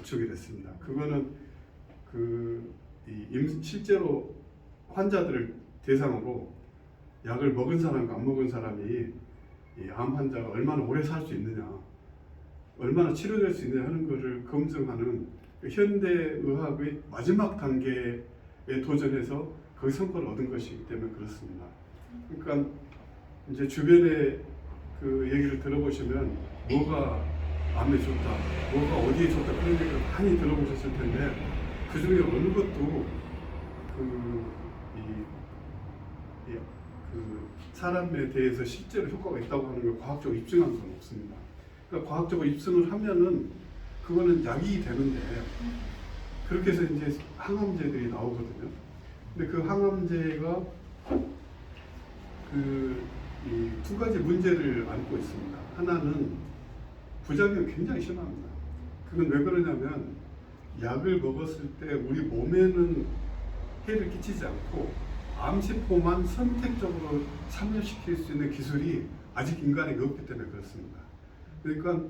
구축이 됐습니다. 그거는 실제로 환자들을 대상으로 약을 먹은 사람과 안 먹은 사람이 이 암 환자가 얼마나 오래 살 수 있느냐, 얼마나 치료될 수 있느냐 하는 것을 검증하는 현대의학의 마지막 단계에 도전해서 그 성과를 얻은 것이기 때문에 그렇습니다. 그러니까 이제 주변에 그 얘기를 들어보시면 뭐가 암에 좋다, 뭐가 어디에 좋다 그런 얘기를 많이 들어보셨을 텐데 그 중에 어느 것도 그 사람에 대해서 실제로 효과가 있다고 하는 걸 과학적으로 입증한 건 없습니다. 그러니까 과학적으로 입증을 하면은 그거는 약이 되는데 그렇게 해서 이제 항암제들이 나오거든요. 근데 그 항암제가 이 두 가지 문제를 안고 있습니다. 하나는 부작용이 굉장히 심합니다. 그건 왜 그러냐면 약을 먹었을 때 우리 몸에는 해를 끼치지 않고 암세포만 선택적으로 참여시킬 수 있는 기술이 아직 인간에게 없기 때문에 그렇습니다. 그러니까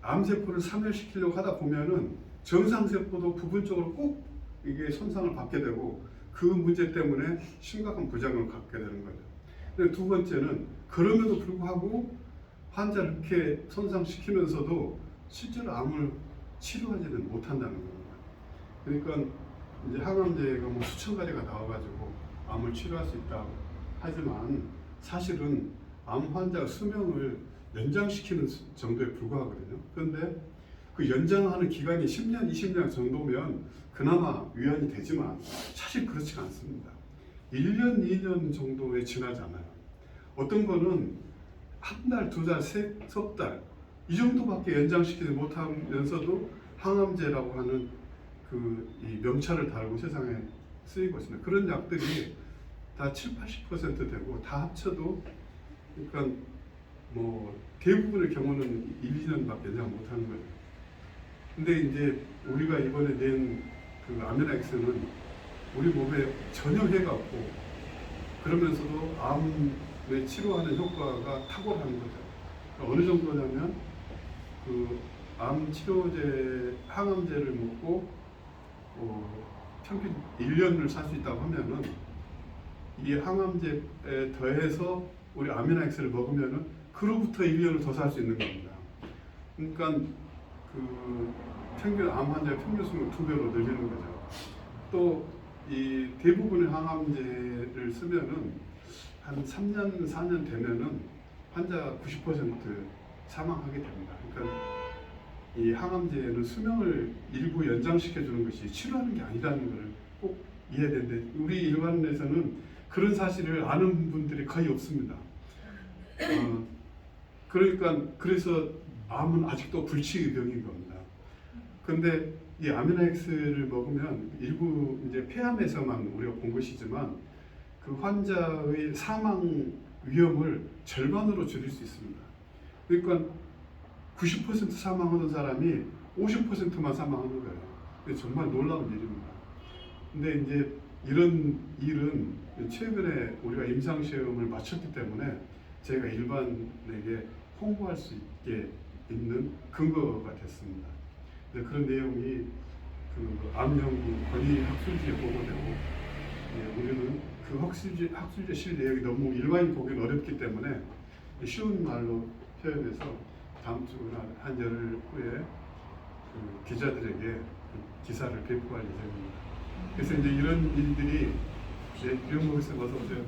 암세포를 참여시키려고 하다 보면은 정상세포도 부분적으로 꼭 이게 손상을 받게 되고 그 문제 때문에 심각한 부작용을 갖게 되는 거죠. 두 번째는 그럼에도 불구하고 환자를 이렇게 손상시키면서도 실제로 암을 치료하지는 못한다는 겁니다. 그러니까 이제 항암제가 뭐 수천 가지가 나와가지고 암을 치료할 수 있다고 하지만 사실은 암 환자 수명을 연장시키는 정도에 불과하거든요. 그런데 그 연장하는 기간이 10년, 20년 정도면 그나마 위안이 되지만 사실 그렇지가 않습니다. 1년, 2년 정도에 지나지 않아요. 어떤 거는 한 달, 두 달, 석 달 이 정도밖에 연장시키지 못하면서도 항암제라고 하는 이 명찰을 달고 세상에 쓰이고 있습니다. 그런 약들이 다 7, 80% 되고 다 합쳐도 그러니까 뭐 대부분의 경우는 1, 2년밖에 연장 못하는 거예요. 근데 이제 우리가 이번에 낸 그 아미노엑스는 우리 몸에 전혀 해가 없고 그러면서도 암을 치료하는 효과가 탁월한 거죠. 그러니까 어느 정도냐면 그 암 치료제 항암제를 먹고 평균 1년을 살 수 있다고 하면은 이 항암제에 더해서 우리 아미노엑스를 먹으면은 그로부터 1년을 더 살 수 있는 겁니다. 그러니까 그 평균 암 환자의 평균 수명을 2배로 늘리는 거죠. 또 이 대부분의 항암제를 쓰면은 한 3년, 4년 되면은 환자 90% 사망하게 됩니다. 그러니까 이 항암제는 수명을 일부 연장시켜 주는 것이 치료하는 게 아니라는 것을 꼭 이해해야 되는데 우리 일반에서는 그런 사실을 아는 분들이 거의 없습니다. 그러니까 그래서 암은 아직도 불치의 병인 겁니다. 그런데 이 아미노엑스를 먹으면 일부 이제 폐암에서만 우리가 본 것이지만 그 환자의 사망 위험을 절반으로 줄일 수 있습니다. 그러니까 90% 사망하는 사람이 50%만 사망하는 거예요. 정말 놀라운 일입니다. 근데 이제 이런 일은 최근에 우리가 임상시험을 마쳤기 때문에 제가 일반에게 홍보할 수 있게 있는 근거가 됐습니다. 그런 내용이 그 암연구 권위 학술지에 보고되고 우리는 그 학술지 실 내용이 너무 일반인 보기는 어렵기 때문에 쉬운 말로 표현해서 다음 주나 한 열흘 후에 그 기자들에게 그 기사를 배포할 예정입니다. 그래서 이제 이런 일들이 이런 모습에 어서 오세요.